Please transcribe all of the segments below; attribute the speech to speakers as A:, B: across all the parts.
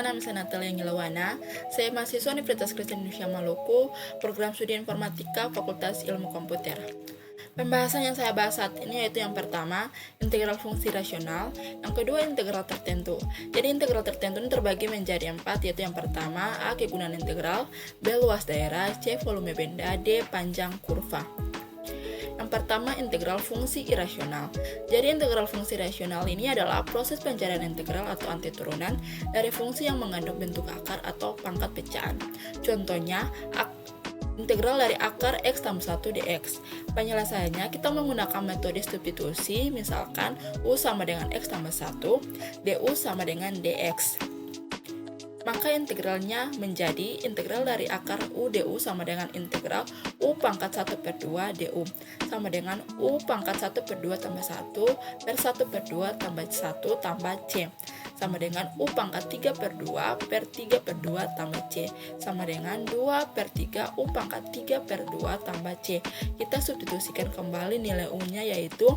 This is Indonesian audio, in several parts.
A: nama saya Natalia Ngilawana. Saya mahasiswa Universitas Kristen Indonesia Maluku, program studi informatika Fakultas Ilmu Komputer. Pembahasan yang saya bahas saat ini yaitu yang pertama, integral fungsi rasional, yang kedua, integral tertentu. Jadi integral tertentu ini terbagi menjadi 4, yaitu yang pertama, A. Kegunaan integral, B. Luas daerah, C. Volume benda, D. Panjang kurva. Yang pertama, integral fungsi irasional. Jadi integral fungsi rasional ini adalah proses pencarian integral atau antiturunan dari fungsi yang mengandung bentuk akar atau pangkat pecahan. Contohnya, integral dari akar x tambah 1 dx. Penyelesaiannya kita menggunakan metode substitusi, misalkan u sama dengan x tambah 1, du sama dengan dx. Maka integralnya menjadi integral dari akar u du sama dengan integral u pangkat 1 per 2 du sama dengan u pangkat 1 per 2 tambah 1 per 1 per 2 tambah 1 tambah c sama dengan u pangkat 3 per 2 per 3 per 2 tambah c sama dengan 2 per 3 u pangkat 3 per 2 tambah c. Kita substitusikan kembali nilai u-nya yaitu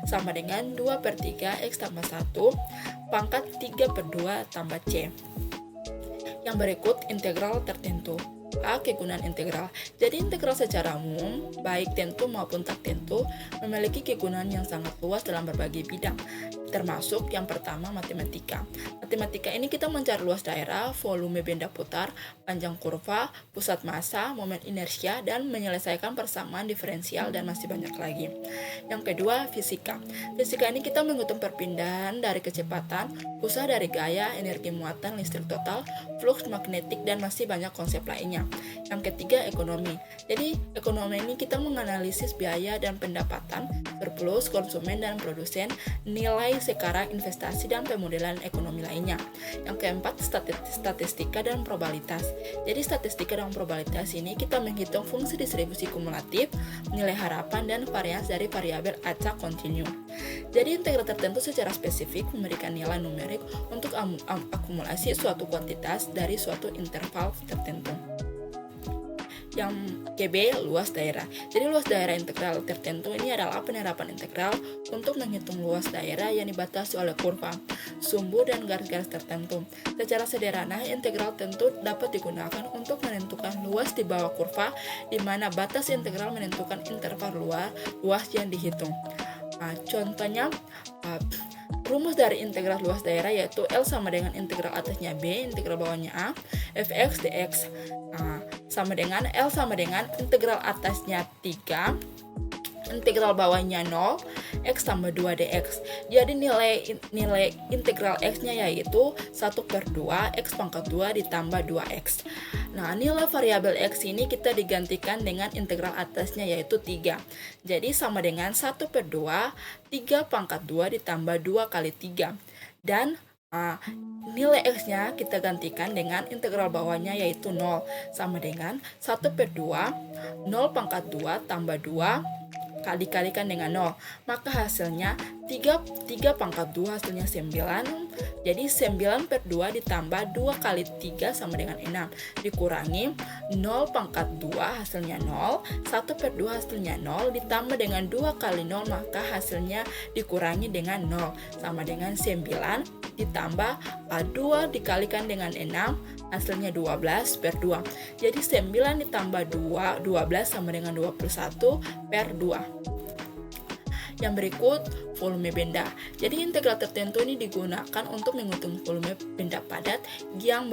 A: sama dengan 2 per 3 x tambah 1 pangkat 3 per 2 tambah c. Yang berikut integral tertentu. A. Kegunaan integral. Jadi integral secara umum, baik tentu maupun tak tentu, memiliki kegunaan yang sangat luas dalam berbagai bidang, termasuk yang pertama matematika. Matematika ini kita mencari luas daerah, volume benda putar, panjang kurva, pusat massa, momen inersia, dan menyelesaikan persamaan diferensial dan masih banyak lagi. Yang kedua, fisika. Fisika ini kita menghitung perpindahan dari kecepatan, usaha dari gaya, energi muatan, listrik total, flux magnetik, dan masih banyak konsep lainnya. Yang ketiga, ekonomi. Jadi ekonomi ini kita menganalisis biaya dan pendapatan, surplus, konsumen dan produsen, nilai sekarang, investasi, dan pemodelan ekonomi lainnya. Yang keempat, statistika dan probabilitas. Jadi statistika dan probabilitas ini kita menghitung fungsi distribusi kumulatif, nilai harapan, dan varians dari variabel acak kontinu. Jadi integral tertentu secara spesifik memberikan nilai numerik untuk akumulasi suatu kuantitas dari suatu interval tertentu. Yang KB, luas daerah. Jadi luas daerah integral tertentu ini adalah penerapan integral untuk menghitung luas daerah yang dibatasi oleh kurva, sumbu, dan garis-garis tertentu. Secara sederhana, integral tentu dapat digunakan untuk menentukan luas di bawah kurva, di mana batas integral menentukan interval luas yang dihitung. Contohnya, rumus dari integral luas daerah yaitu L sama dengan integral atasnya B, integral bawahnya A, fx dx sama dengan L sama dengan integral atasnya 3, integral bawahnya 0, x tambah 2 dx. Jadi nilai integral x-nya yaitu 1 per 2, x pangkat 2 ditambah 2x. Nah, nilai variabel x ini kita digantikan dengan integral atasnya yaitu 3. Jadi sama dengan 1 per 2, 3 pangkat 2 ditambah 2 kali 3. Dan nilai x-nya kita gantikan dengan integral bawahnya yaitu 0 sama dengan 1 per 2, 0 pangkat 2 tambah 2 dikalikan dengan 0. Maka hasilnya 3 pangkat 2 hasilnya 9. Jadi 9 per 2 ditambah 2 kali 3 sama dengan 6. Dikurangi 0 pangkat 2 hasilnya 0. 1 per 2 hasilnya 0. Ditambah dengan 2 kali 0 maka hasilnya dikurangi dengan 0. Sama dengan 9 ditambah 2 dikalikan dengan 6 hasilnya 12 per 2. Jadi 9 ditambah 12 sama dengan 21 per 2. Yang berikut, volume benda. Jadi integral tertentu ini digunakan untuk menghitung volume benda padat yang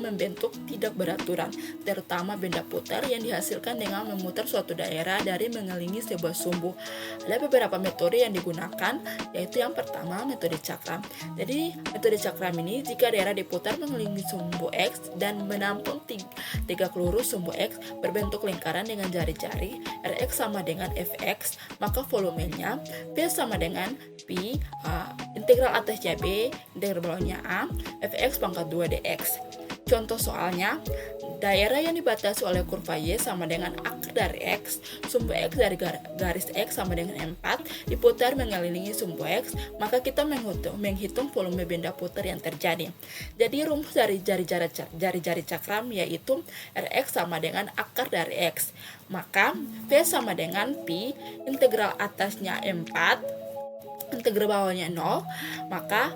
A: membentuk tidak beraturan, terutama benda putar yang dihasilkan dengan memutar suatu daerah dari mengelilingi sebuah sumbu. Ada beberapa metode yang digunakan, yaitu yang pertama metode cakram. Jadi metode cakram ini jika daerah diputar mengelilingi sumbu X dan menampung tiga lurus sumbu X berbentuk lingkaran dengan jari-jari, Rx sama dengan Fx, maka volumenya V sama dengan Pi, integral atasnya B, integral bawahnya A, Fx pangkat 2 dx. Contoh soalnya, daerah yang dibatasi oleh kurva Y sama dengan akar dari X, sumbu X dari garis X sama dengan 4, diputar mengelilingi sumbu X, maka kita menghitung volume benda putar yang terjadi. Jadi rumus dari jari-jari cakram yaitu Rx sama dengan akar dari X. Maka V sama dengan Pi, integral atasnya 4, integral bawahnya 0, maka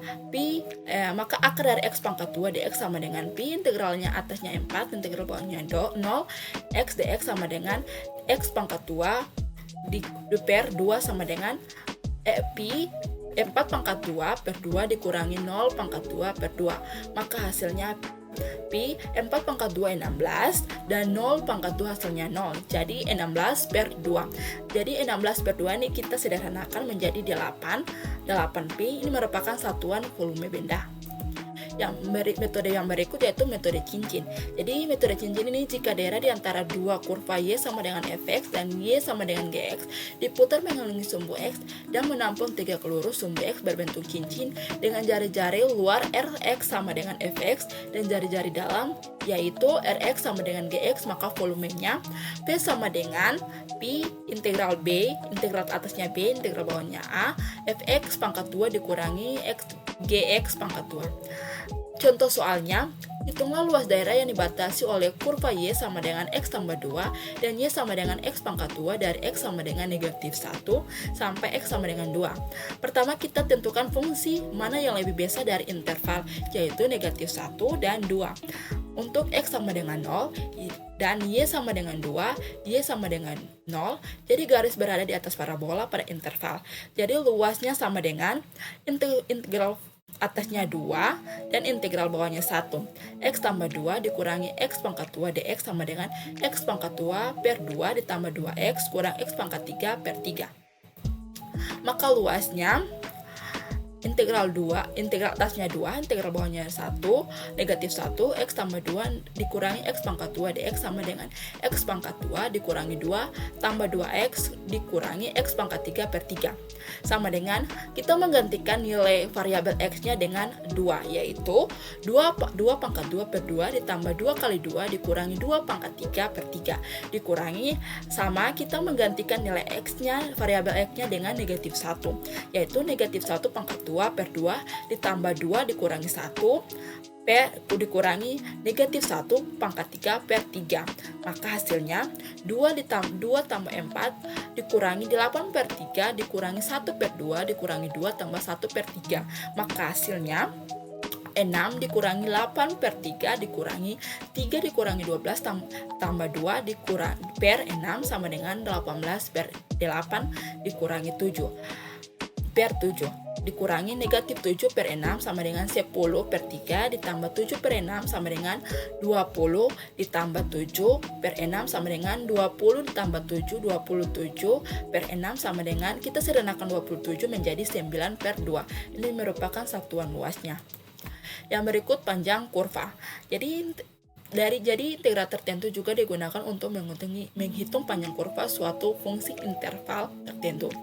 A: maka akar dari x pangkat 2 dx sama dengan pi, integralnya atasnya 4, integral bawahnya 0, x dx sama dengan x pangkat 2 per 2 sama dengan pi 4 pangkat 2 per 2 dikurangi 0 pangkat 2 per 2, maka hasilnya pi 4 pangkat 2 16 dan 0 pangkat 2 hasilnya 0, jadi 16 per 2. Jadi 16 per 2 ini kita sederhanakan menjadi 8 pi, ini merupakan satuan volume benda. Metode yang berikut yaitu metode cincin. Jadi metode cincin ini jika daerah di antara dua kurva y sama dengan fx dan y sama dengan gx diputar mengelilingi sumbu x dan menampung tiga kelurus sumbu x berbentuk cincin dengan jari-jari luar rx sama dengan fx dan jari-jari dalam yaitu rx sama dengan gx, maka volumenya p sama dengan pi integral b, integral atasnya b, integral bawahnya a, fx pangkat 2 dikurangi gx pangkat 2. Contoh soalnya, hitunglah luas daerah yang dibatasi oleh kurva y sama dengan x tambah 2 dan y sama dengan x pangkat 2 dari x sama dengan negatif 1 sampai x sama dengan 2. Pertama kita tentukan fungsi mana yang lebih besar dari interval, yaitu negatif 1 dan 2. Untuk x sama dengan 0 dan y sama dengan 2, y sama dengan 0, jadi garis berada di atas parabola pada interval. Jadi luasnya sama dengan integral atasnya 2 dan integral bawahnya 1. X tambah 2 dikurangi X pangkat 2 dx sama dengan X pangkat 2 per 2 ditambah 2X kurang X pangkat 3 per 3. Maka luasnya integral atasnya 2, integral bawahnya 1, negatif 1, X tambah 2 dikurangi X pangkat 2 dx sama dengan X pangkat 2 dikurangi 2 tambah 2X dikurangi X pangkat 3 per 3. Sama dengan kita menggantikan nilai variabel X-nya dengan 2, yaitu 2 pangkat 2 per 2 ditambah 2 kali 2 dikurangi 2 pangkat 3 per 3 dikurangi sama kita menggantikan nilai X-nya, variabel X-nya dengan negatif 1, yaitu negatif 1 pangkat 2 per 2 ditambah 2 dikurangi 1 dikurangi negatif 1 pangkat 3 per 3. Maka hasilnya 2 tambah 4 dikurangi 8 per 3 dikurangi 1 per 2 dikurangi 2 tambah 1 per 3. Maka hasilnya 6 dikurangi 8 per 3 dikurangi 3 dikurangi 12 tambah 2 dikurangi per 6 sama dengan 18 per 8 dikurangi 7 per 7 dikurangi negatif 7 per 6 sama dengan 10 per 3 ditambah 7 per 6 sama dengan 20 ditambah 7 per 6 sama dengan 20 ditambah 7 27 per 6 sama dengan kita sederhanakan 27 menjadi 9 per 2. Ini merupakan satuan luasnya. Yang berikut panjang kurva. Jadi integral tertentu juga digunakan untuk menghitung panjang kurva suatu fungsi interval tertentu.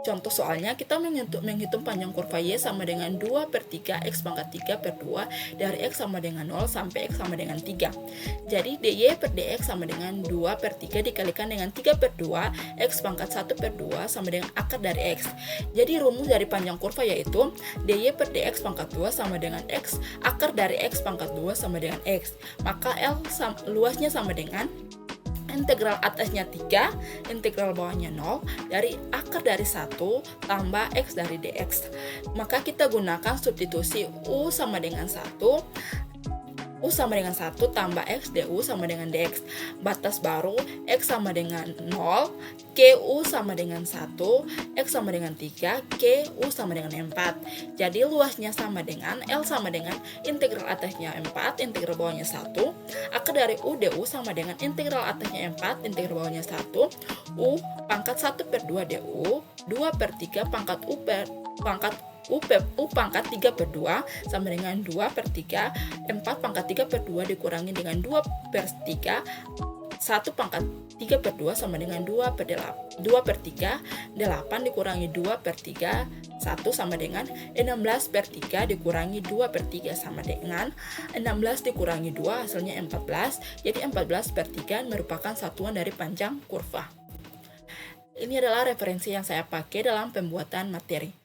A: Contoh soalnya kita menghitung panjang kurva y sama dengan 2 per 3 x pangkat 3 per 2 dari x sama dengan 0 sampai x sama dengan 3. Jadi dy per dx sama dengan 2 per 3 dikalikan dengan 3 per 2 x pangkat 1 per 2 sama dengan akar dari x. Jadi rumus dari panjang kurva yaitu dy per dx pangkat 2 sama dengan x akar dari x pangkat 2 sama dengan x. Maka luasnya sama dengan integral atasnya 3, integral bawahnya 0 dari akar dari 1 tambah x dari dx. Maka kita gunakan substitusi u sama dengan 1 tambah x du sama dengan dx. Batas baru x sama dengan 0, ku sama dengan 1, x sama dengan 3, ku sama dengan 4. Jadi luasnya sama dengan L sama dengan integral atasnya 4, integral bawahnya 1, akar dari u du sama dengan integral atasnya 4, integral bawahnya 1, u pangkat 1 per 2 du, 2 per 3 pangkat u pangkat 3 per 2 sama dengan 2 per 3, 4 pangkat 3 per 2 dikurangi dengan 2 per 3, 1 pangkat 3 per 2 sama dengan 2 per 3, 8 dikurangi 2 per 3, 1 sama dengan 16 per 3 dikurangi 2 per 3 sama dengan 16 dikurangi 2 hasilnya 14, jadi 14 per 3 merupakan satuan dari panjang kurva. Ini adalah referensi yang saya pakai dalam pembuatan materi.